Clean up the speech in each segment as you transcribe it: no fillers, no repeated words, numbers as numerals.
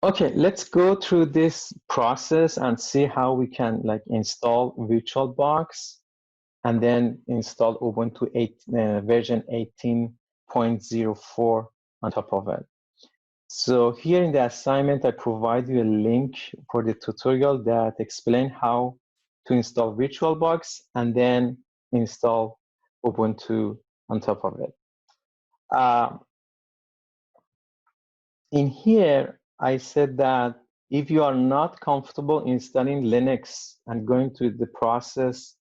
Okay, let's go through this process and see how we can like install VirtualBox and then install Ubuntu version 18.04 on top of it. So here in the assignment, I provide you a link for the tutorial that explains how to install VirtualBox and then install Ubuntu on top of it. In here, I said that if you are not comfortable installing Linux and going through the process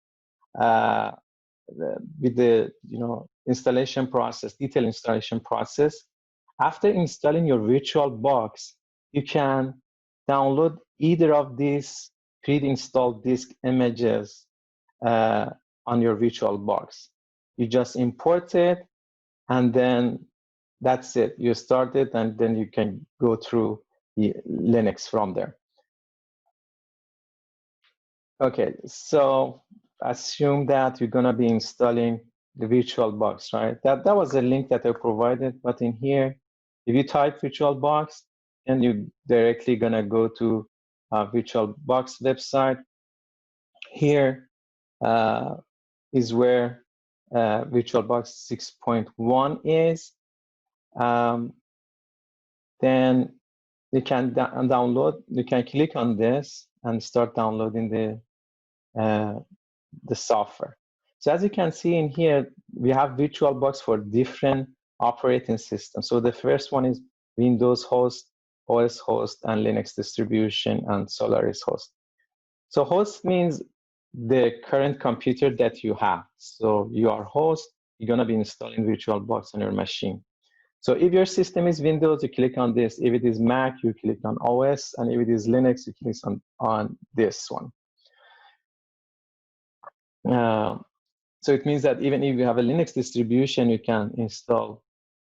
with the installation process, detailed installation process, after installing your VirtualBox, you can download either of these pre-installed disk images on your VirtualBox. You just import it, and then that's it. You start it, and then you can go through the Linux from there. Okay, so assume that you're gonna be installing the VirtualBox, right? That was a link that I provided, but in here, if you type VirtualBox, then you're directly gonna go to VirtualBox website. Here is where VirtualBox 6.1 is. Then you can download. You can click on this and start downloading the software. So as you can see in here, we have VirtualBox for different operating systems. So the first one is Windows host, OS host, and Linux distribution, and Solaris host. So host means the current computer that you have. So you are host, you're gonna be installing VirtualBox on your machine. So if your system is Windows, you click on this. If it is Mac, you click on OS, and if it is Linux, you click on this one. So it means that even if you have a Linux distribution, you can install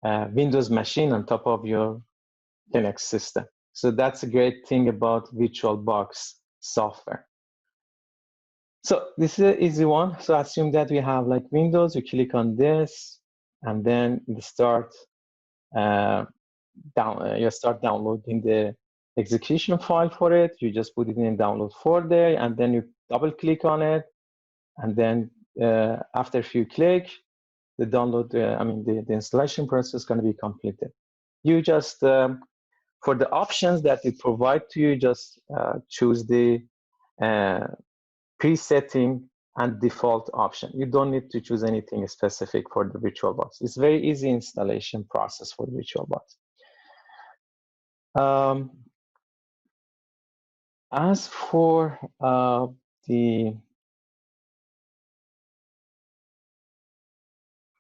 a Windows machine on top of your Linux system. So that's a great thing about VirtualBox software. So this is an easy one. So assume that we have like Windows, you click on this, and then you start downloading the execution file for it. You just put it in download folder, and then you double click on it, and then after a few clicks, the download, the installation process is going to be completed. You just, for the options that it provides to you, just choose the presetting and default option. You don't need to choose anything specific for the VirtualBox. It's very easy installation process for VirtualBox. As for the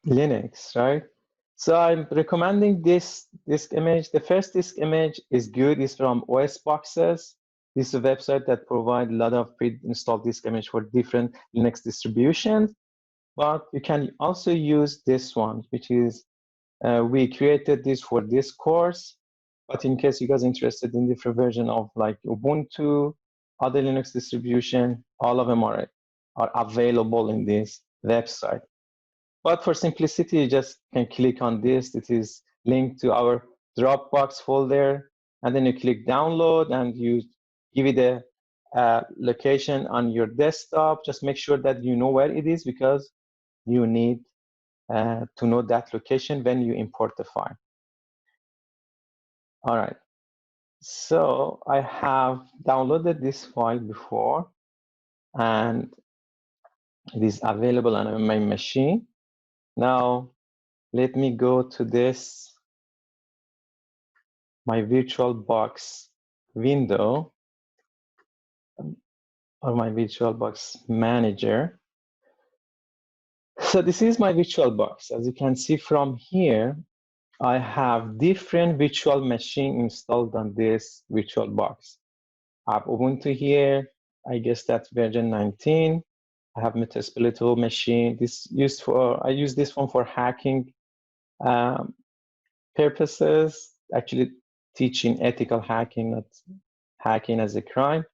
Linux, right? So I'm recommending this disk image. The first disk image is good. It's from OS Boxes. This is a website that provides a lot of pre-installed disk image for different Linux distributions. But you can also use this one, which is, we created this for this course. But in case you guys are interested in different version of like Ubuntu, other Linux distribution, all of them are available in this website. But for simplicity, you just can click on this. It is linked to our Dropbox folder, and then you click download, and you give it a location on your desktop. Just make sure that you know where it is, because you need to know that location when you import the file. All right. So I have downloaded this file before, and it is available on my machine. Now, let me go to this, my VirtualBox window, or my VirtualBox manager. So this is my VirtualBox. As you can see from here, I have different virtual machine installed on this VirtualBox. I have Ubuntu here. I guess that's version 19. I have Metasploit machine. I use this one for hacking purposes, actually teaching ethical hacking, not hacking as a crime.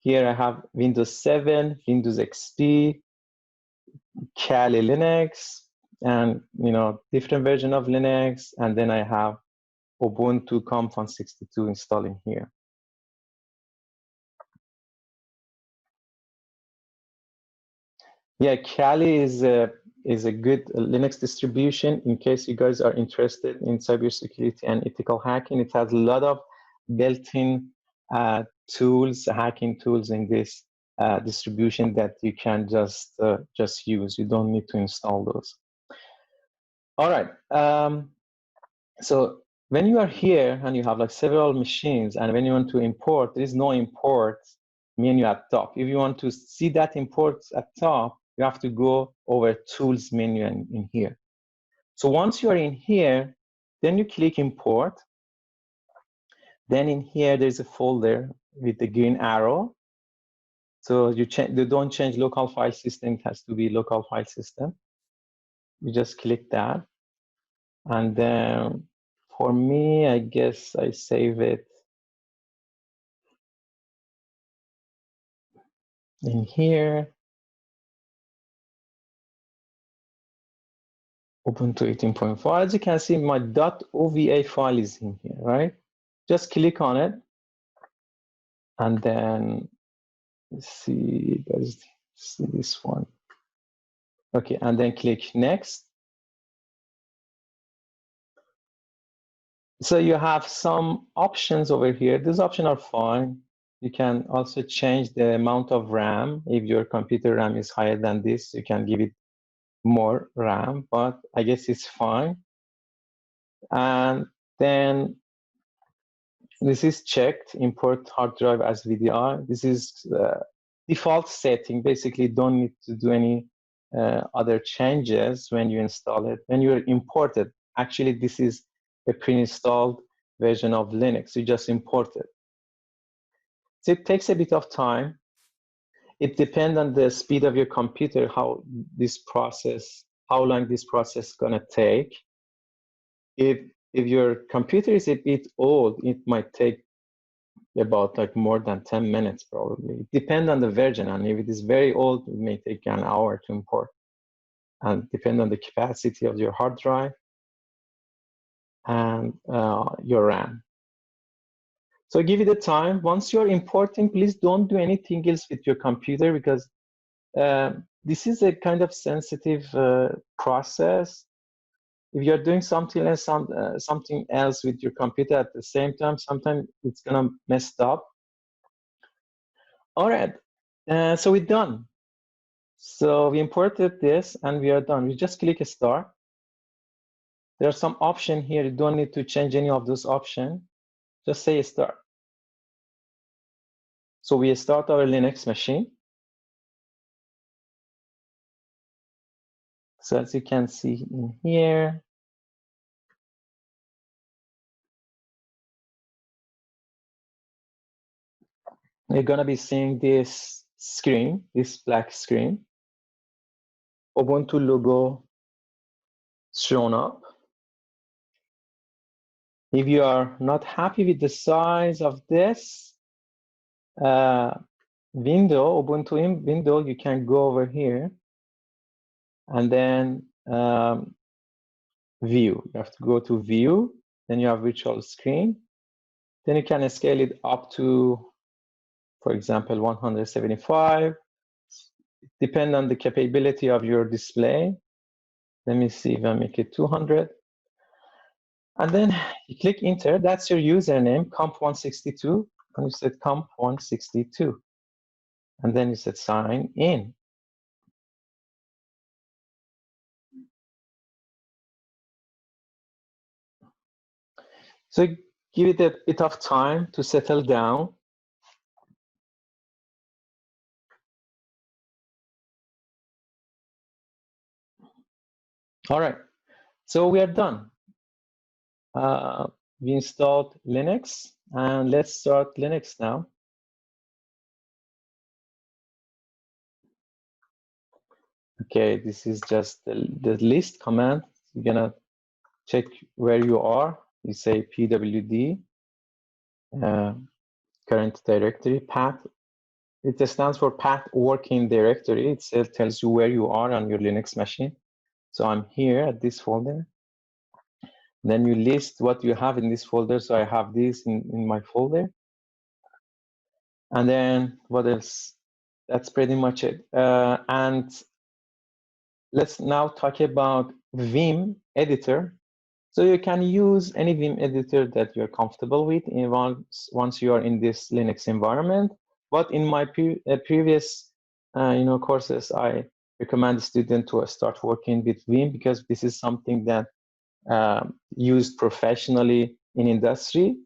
Here I have Windows 7, Windows XP, Kali Linux, and different version of Linux. And then I have Ubuntu Comp 162 installing here. Yeah, Kali is a good Linux distribution in case you guys are interested in cybersecurity and ethical hacking. It has a lot of built-in tools, hacking tools in this distribution that you can just use. You don't need to install those. All right. So when you are here and you have like several machines, and when you want to import, there is no import menu at top. If you want to see that import at top, you have to go over Tools menu in here. So once you are in here, then you click Import. Then in here, there's a folder with the green arrow. So you don't change local file system. It has to be local file system. You just click that. And then for me, I guess I save it in here. Ubuntu 18.4. As you can see, my .ova file is in here, right? Just click on it, and then let's see, let's see this one. Okay, and then click Next. So you have some options over here. These options are fine. You can also change the amount of RAM. If your computer RAM is higher than this, you can give it more RAM, but I guess it's fine. And then this is checked, import hard drive as VDI. This is default setting. Basically, don't need to do any other changes when you install it. When you import it, actually, this is a pre-installed version of Linux. You just import it. So it takes a bit of time. It depends on the speed of your computer, how long this process is gonna take. If your computer is a bit old, it might take about like more than 10 minutes probably. It depends on the version, and if it is very old, it may take an hour to import. And depend on the capacity of your hard drive and your RAM. So give it a time. Once you're importing, please don't do anything else with your computer, because this is a kind of sensitive process. If you're doing something else, something else with your computer at the same time, sometimes it's gonna mess up. All right, so we're done. So we imported this and we are done. We just click Start. There are some options here. You don't need to change any of those options. Just say Start. So we start our Linux machine. So as you can see in here, we're gonna be seeing this screen, this black screen. Ubuntu logo shown up. If you are not happy with the size of this window, Ubuntu window, you can go over here and then View. You have to go to View, then you have Virtual Screen. Then you can scale it up to, for example, 175. Depend on the capability of your display. Let me see if I make it 200. And then you click Enter. That's your username, comp162. And you said comp162. And then you said sign in. So give it a bit of time to settle down. All right, so we are done. We installed Linux, and let's start Linux now. Okay, this is just the list command. You're gonna check where you are. You say pwd, current directory, path. It stands for path working directory. It tells you where you are on your Linux machine. So I'm here at this folder. Then you list what you have in this folder. So I have this in my folder. And then what else? That's pretty much it. And let's now talk about Vim editor. So you can use any Vim editor that you're comfortable with once you are in this Linux environment. But in my previous courses, I recommend students to start working with Vim because this is something that used professionally in industry.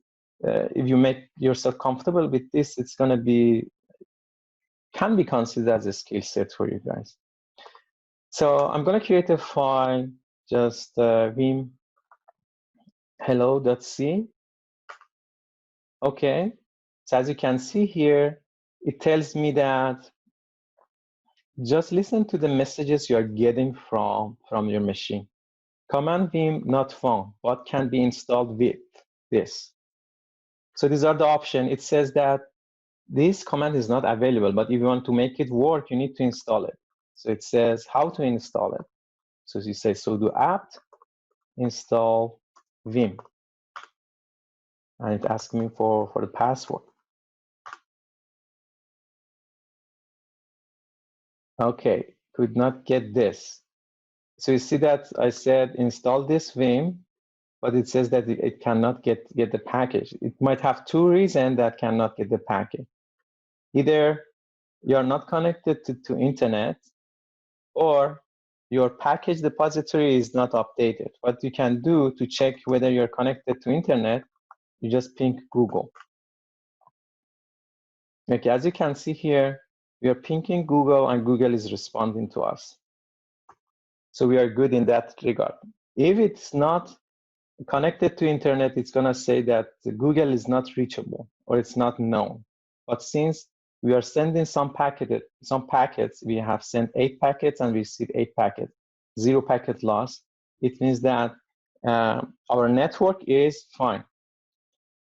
If you make yourself comfortable with this, it's going to can be considered as a skill set for you guys. So I'm going to create a file, just vim hello.c. Okay. So as you can see here, it tells me that just listen to the messages you are getting from your machine. Command vim not found. What can be installed with this? So these are the options. It says that this command is not available, but if you want to make it work, you need to install it. So it says how to install it. So you say sudo apt install vim, and it asks me for the password. Okay, could not get this. So you see that I said install this vim, but it says that it cannot get the package. It might have two reasons that cannot get the package. Either you're not connected to internet, or your package depository is not updated. What you can do to check whether you're connected to internet, you just ping Google. Okay, as you can see here, we are pinging Google and Google is responding to us. So we are good in that regard. If it's not connected to internet, it's gonna say that Google is not reachable or it's not known. But since we are sending some packets, we have sent 8 packets and we received 8 packets, 0 packet loss. It means that our network is fine.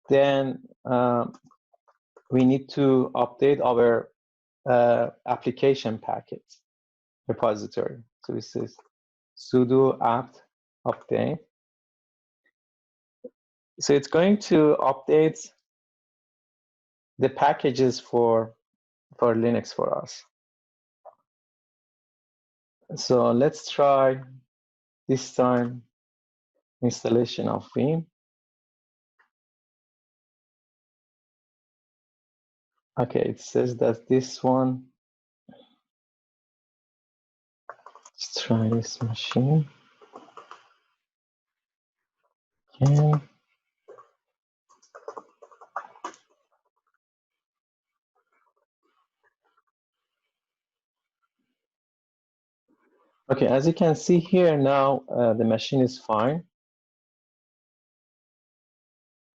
Then we need to update our application packet repository. So this is sudo apt update. So it's going to update the packages for Linux for us. So let's try this time installation of Vim. Okay, it says that this one. Let's try this machine. Okay. Okay, as you can see here now, the machine is fine.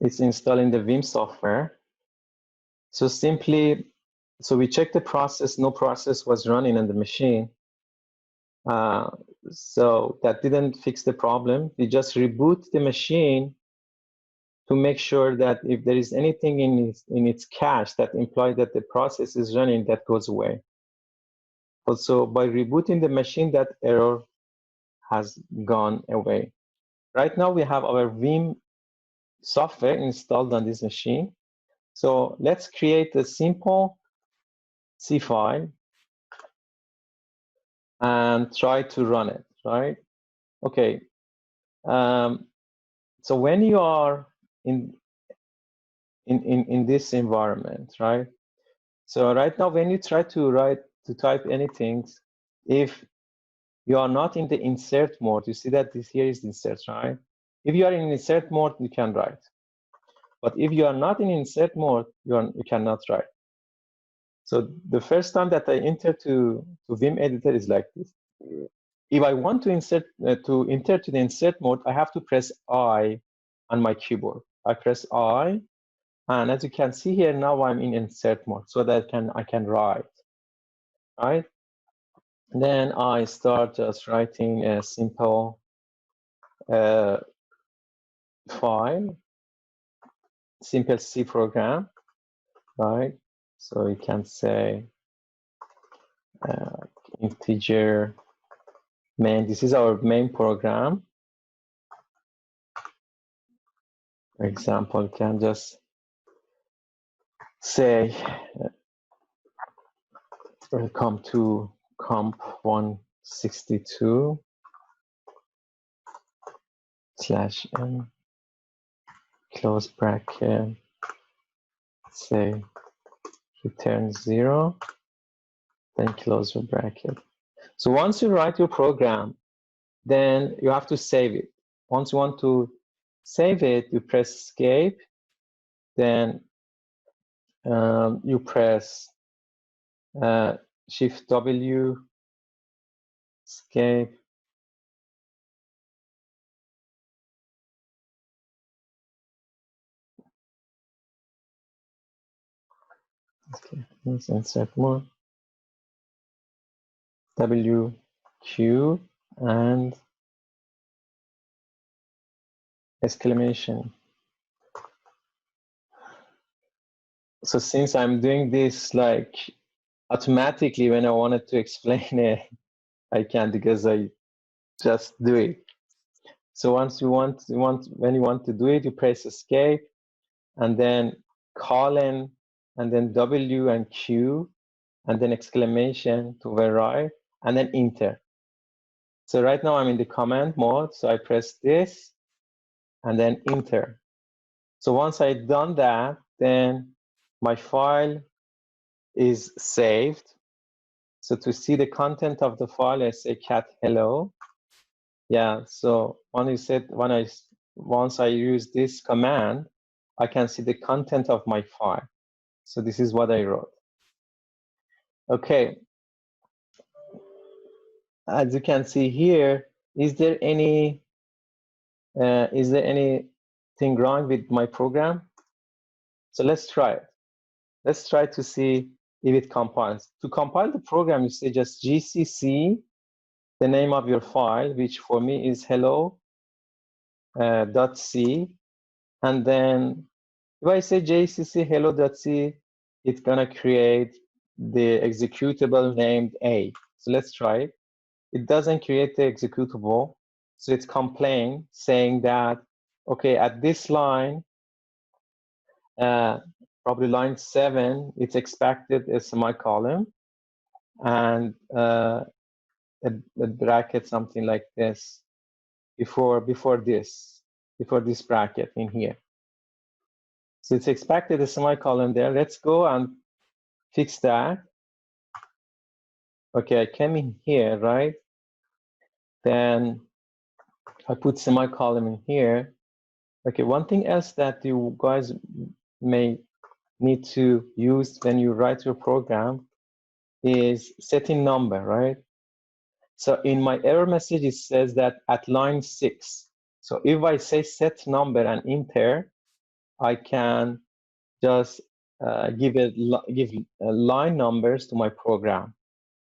It's installing the Vim software. So we checked the process, no process was running on the machine. So that didn't fix the problem. We just reboot the machine to make sure that if there is anything in its cache that implies that the process is running, that goes away. Also, by rebooting the machine, that error has gone away. Right now, we have our Vim software installed on this machine. So let's create a simple C file and try to run it, right? Okay. So when you are in this environment, right? So right now, when you try to type anything, if you are not in the insert mode, you see that this here is insert, right? If you are in insert mode, you can write. But if you are not in insert mode, you cannot write. So the first time that I enter to Vim editor is like this. If I want to enter to the insert mode, I have to press I on my keyboard. I press I, and as you can see here, now I'm in insert mode, so that I can write, right? Then I start just writing a simple file, simple C program, right? So you can say integer main. This is our main program. For example, can just say, welcome to comp 162 /n close bracket, say return 0, then close your bracket. So once you write your program, then you have to save it. Once you want to save it, you press escape, then you press Shift W, escape. Okay, let's insert more. W, Q, and exclamation. So since I'm doing this like automatically when I wanted to explain it, I can't because I just do it. So once when you want to do it, you press escape and then colon and then W and Q and then exclamation to vary and then enter. So right now I'm in the command mode. So I press this and then enter. So once I've done that, then my file is saved. So to see the content of the file, I say cat hello. Yeah, so once I use this command, I can see the content of my file. So this is what I wrote. Okay. As you can see here, is there anything wrong with my program? So let's try it. Let's try to see if it compiles. To compile the program, you say just GCC, the name of your file, which for me is hello.c, and then if I say GCC hello.c, it's gonna create the executable named A. So let's try it. It doesn't create the executable, so it's complain saying that, okay, at this line, probably line 7, it's expected a semicolon and a bracket, something like this, before this bracket in here. So it's expected a semicolon there. Let's go and fix that. Okay, I came in here, right? Then I put semicolon in here. Okay, one thing else that you guys may need to use when you write your program is setting number, right? So in my error message, it says that at line 6. So if I say set number and enter, I can just give line numbers to my program.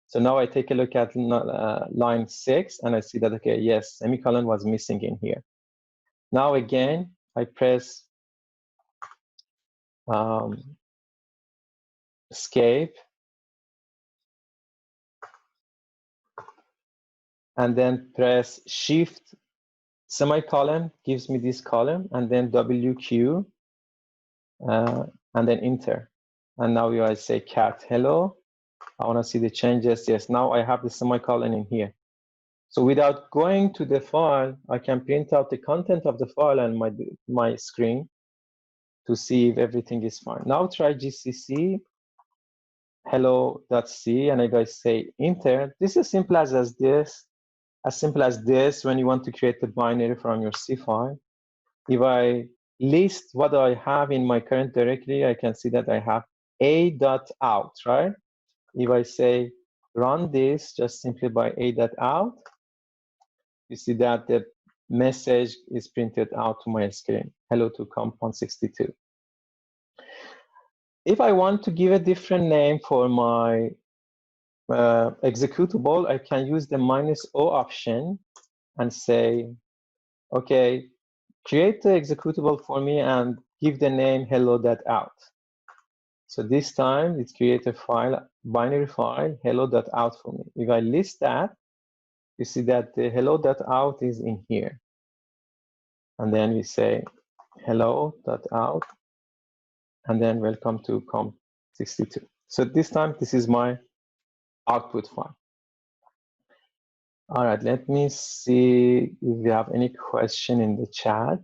So now I take a look at line 6 and I see that, okay, yes, semicolon was missing in here. Now again, I press escape and then press shift semicolon, gives me this column, and then WQ, and then enter. And now I say cat hello. I want to see the changes. Yes, now I have the semicolon in here. So without going to the file, I can print out the content of the file and my screen to see if everything is fine. Now try GCC hello.c, and if I say enter, this is simple as this. As simple as this when you want to create the binary from your C file. If I list what I have in my current directory, I can see that I have a.out, right? If I say run this just simply by a.out, you see that the message is printed out to my screen, hello to comp162. If I want to give a different name for my executable, I can use the -o option and say, okay, create the executable for me and give the name hello.out. So this time it's create a file, binary file, hello.out for me. If I list that, you see that the hello.out is in here. And then we say hello.out, and then welcome to comp62. So this time, this is my output file. All right, let me see if we have any question in the chat.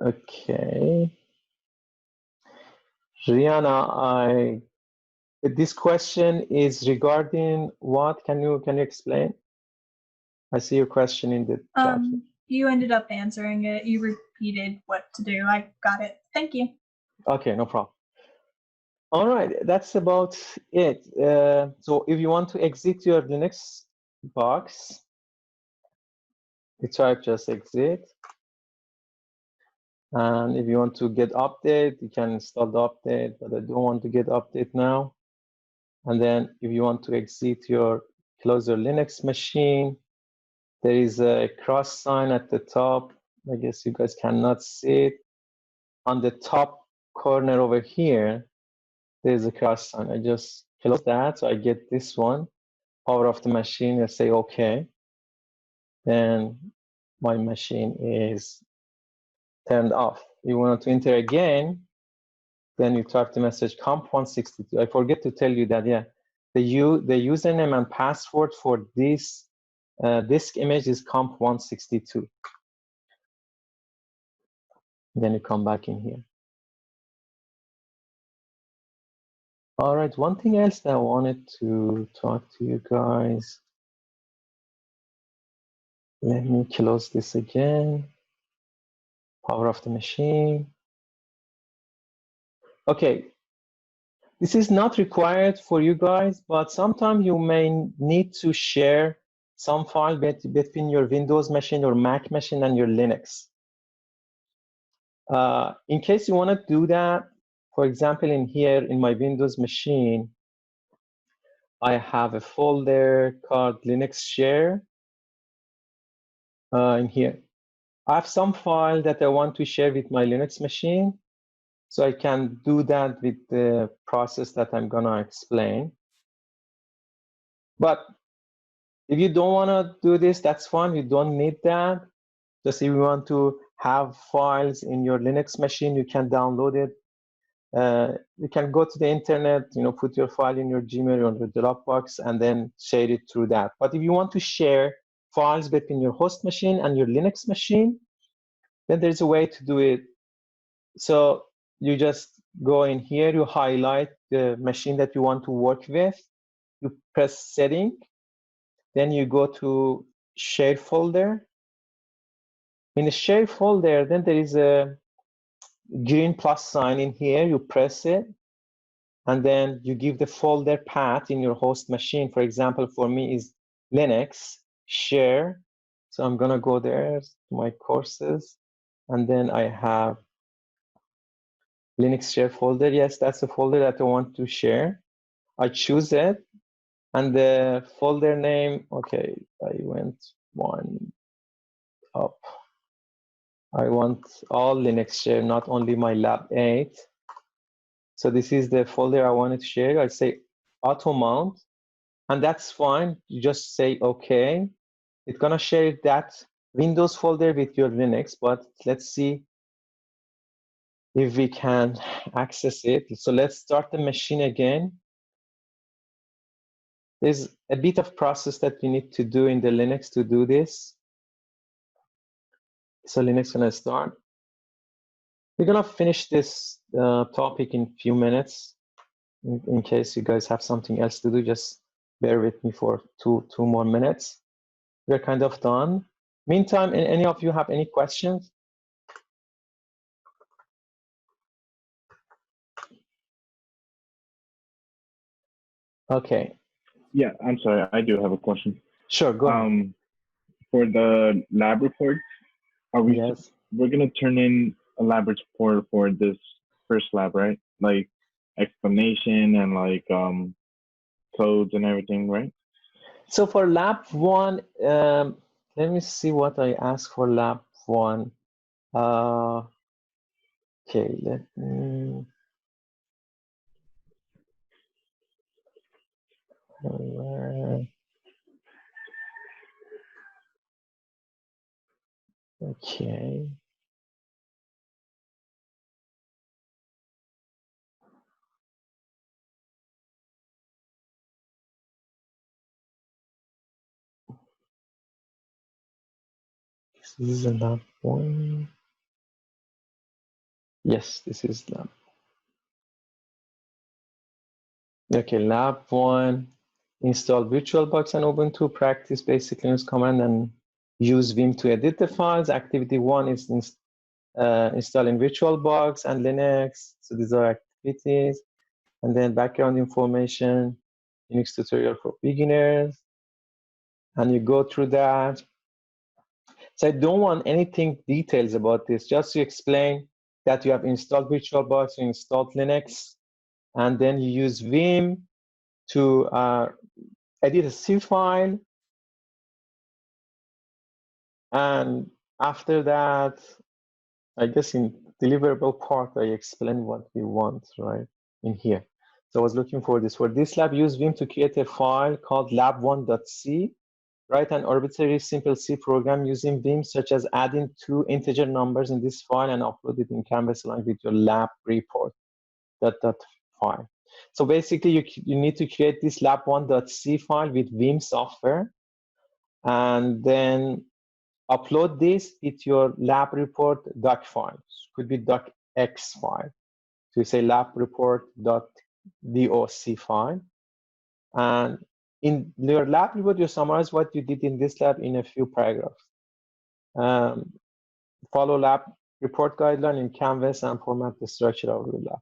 Okay. Rihanna, this question is regarding what? Can you explain? I see your question in the chat. You ended up answering it. You repeated what to do. I got it. Thank you. Okay, no problem. All right, that's about it. So if you want to exit your Linux box, you type just exit. And if you want to get update, you can install the update, but I don't want to get update now. And then if you want to exit close your Linux machine, there is a cross sign at the top. I guess you guys cannot see it. On the top corner over here, there's a cross sign. I just close that, so I get this one. Power off the machine, I say okay. Then my machine is turned off. You want to enter again, then you type the message comp162. I forget to tell you that, yeah, the username and password for this disk image is comp162. Then you come back in here. All right, one thing else that I wanted to talk to you guys. Let me close this again. Power off the machine. Okay, this is not required for you guys, but sometimes you may need to share some file between your Windows machine or Mac machine and your Linux. In case you want to do that, for example, in here in my Windows machine, I have a folder called Linux Share in here. I have some file that I want to share with my Linux machine, so I can do that with the process that I'm gonna explain. But if you don't want to do this, that's fine. You don't need that. Just if you want to have files in your Linux machine, you can download it. You can go to the internet, put your file in your Gmail or your Dropbox, and then share it through that. But if you want to share files between your host machine and your Linux machine, then there's a way to do it. So you just go in here, you highlight the machine that you want to work with, you press setting, then you go to share folder. In the share folder, then there is a green plus sign in here, you press it, and then you give the folder path in your host machine. For example, for me is Linux share. So I'm gonna go there to my courses, and then I have Linux share folder. Yes, that's the folder that I want to share. I choose it, and the folder name, okay, I went one up. I want all Linux share, not only my lab 8. So this is the folder I wanted to share. I say auto mount, and that's fine. You just say okay. It's gonna share that Windows folder with your Linux, but let's see if we can access it. So let's start the machine again. There's a bit of process that you need to do in the Linux to do this. So Linux is gonna start. We're gonna finish this topic in a few minutes. In case you guys have something else to do, just bear with me for two more minutes. We're kind of done. Meantime, any of you have any questions? Okay. Yeah, I'm sorry. I do have a question. Sure, go ahead. For the lab reports, we're gonna turn in a lab report for this first lab, right? Like explanation and like codes and everything, right? So for lab 1, let me see what I asked for lab 1. Okay, let me. Okay. This is lab 1. Yes, this is lab. Okay, lab 1. Install VirtualBox and Ubuntu. Practice basic Linux command and use Vim to edit the files. Activity 1 is installing VirtualBox and Linux. So these are activities. And then background information, Linux tutorial for beginners. And you go through that. So I don't want anything details about this, just to explain that you have installed VirtualBox, you installed Linux, and then you use Vim to edit a C file. And after that, I guess in deliverable part, I explain what we want, right, in here. So I was looking for this. For this lab, use Vim to create a file called lab1.c. Write an arbitrary simple C program using Vim, such as adding 2 integer numbers in this file and upload it in Canvas along with your lab report, that file. So basically, you need to create this lab1.c file with Vim software, and then upload this with your lab report doc file. Could be docx file. So you say lab report.doc file. And in your lab report, you summarize what you did in this lab in a few paragraphs. Follow lab report guideline in Canvas and format the structure of your lab.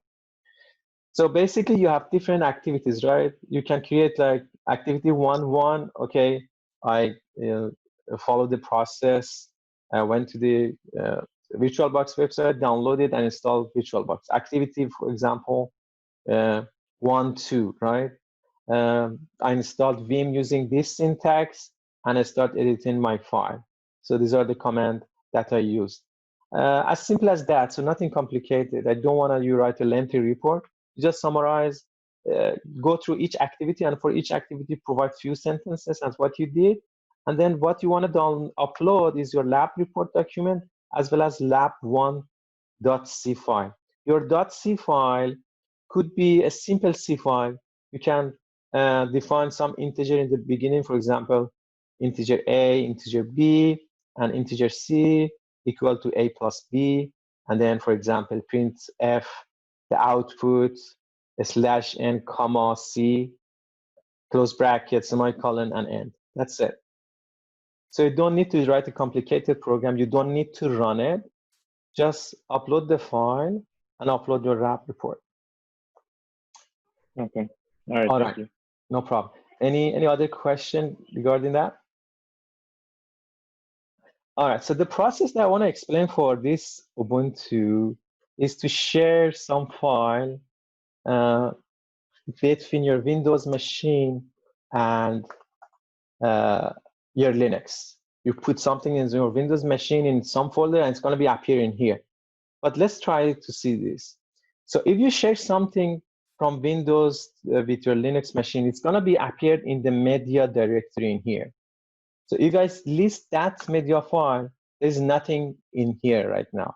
So basically, you have different activities, right? You can create like activity 1.1. Okay, I follow the process. I went to the VirtualBox website, downloaded and installed VirtualBox. Activity, for example, 1.2, right? I installed Vim using this syntax, and I start editing my file. So these are the commands that I used. As simple as that, so nothing complicated. I don't want you write a lengthy report. You just summarize, go through each activity, and for each activity, provide few sentences as what you did. And then what you want to upload is your lab report document as well as lab1.c file. Your .c file could be a simple C file. You can define some integer in the beginning, for example, integer a, integer b, and integer c equal to a plus b, and then, for example, print f, the output, /n, comma, c, close brackets, semicolon, and end. That's it. So you don't need to write a complicated program. You don't need to run it. Just upload the file and upload your lab report. Okay. All right. Thank you. No problem. Any other question regarding that? All right. So the process that I want to explain for this Ubuntu is to share some file between your Windows machine and your Linux. You put something in your Windows machine in some folder, and it's going to be appearing here. But let's try to see this. So if you share something from Windows with your Linux machine, it's going to be appeared in the media directory in here. So you guys list that media file. There's nothing in here right now.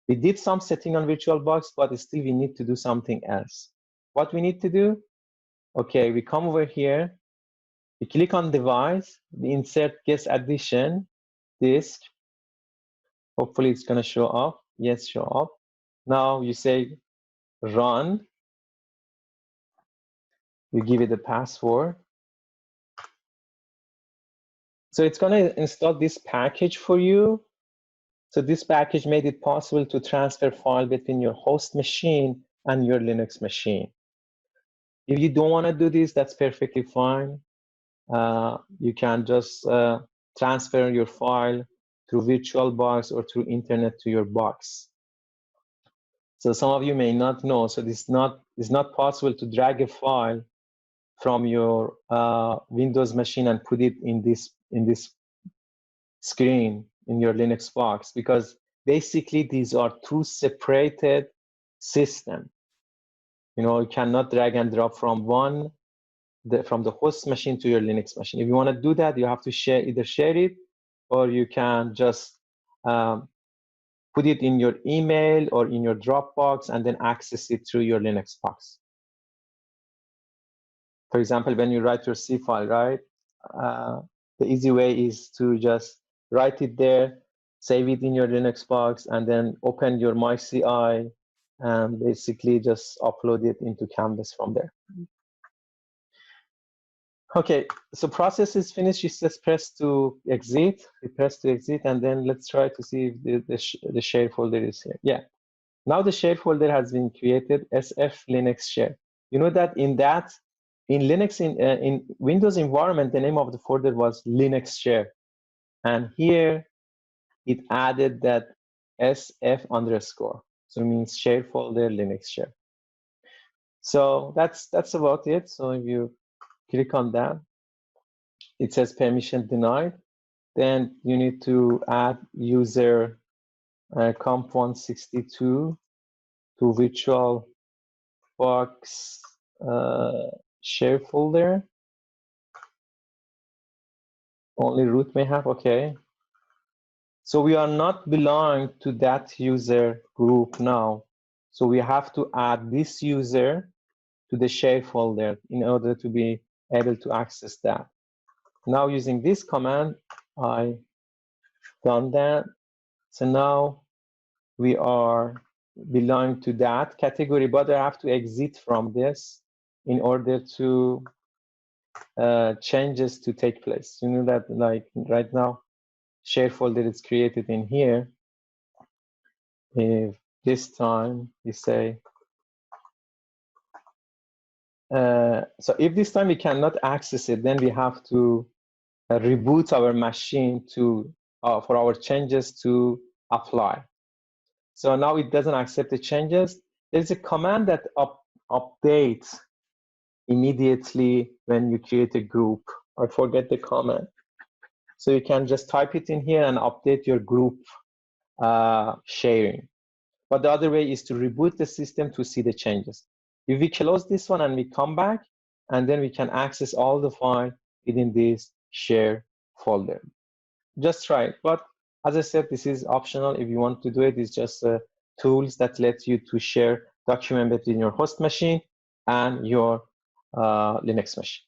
We did some setting on VirtualBox, but still we need to do something else. What we need to do? Okay, we come over here. We click on device. We insert guest addition disk. Hopefully it's going to show up. Yes, show up. Now you say run. You give it a password. So it's going to install this package for you. So this package made it possible to transfer file between your host machine and your Linux machine. If you don't want to do this, that's perfectly fine. You can just transfer your file through VirtualBox or through internet to your box. So some of you may not know. So it's not possible to drag a file from your Windows machine and put it in this screen in your Linux box, because basically these are two separated systems. You cannot drag and drop from from the host machine to your Linux machine. If you want to do that, you have to either share it, or you can just put it in your email or in your Dropbox and then access it through your Linux box. For example, when you write your C file, right? The easy way is to just write it there, save it in your Linux box, and then open your MyCI and basically just upload it into Canvas from there. Okay, so process is finished. You just press to exit. We press to exit, and then let's try to see if the share folder is here. Yeah, now the share folder has been created, SF Linux share. You know that in Linux, in Windows environment, the name of the folder was Linux share. And here it added that SF underscore. So it means share folder Linux share. So that's about it. So if you click on that, it says permission denied. Then you need to add user comp162 to VirtualBox share folder. Only root may have, okay. So we are not belong to that user group now. So we have to add this user to the share folder in order to be able to access that. Now using this command, I done that. So now we are belong to that category, but I have to exit from this in order to changes to take place. You know that, like right now, share folder is created in here. If this time we say, so if this time we cannot access it, then we have to reboot our machine to for our changes to apply. So now it doesn't accept the changes. There's a command that updates immediately when you create a group. I forget the command. So you can just type it in here and update your group sharing. But the other way is to reboot the system to see the changes. If we close this one and we come back, and then we can access all the file within this share folder. Just try it. But as I said, this is optional. If you want to do it, it's just tools that let you to share document between your host machine and your Linux machine.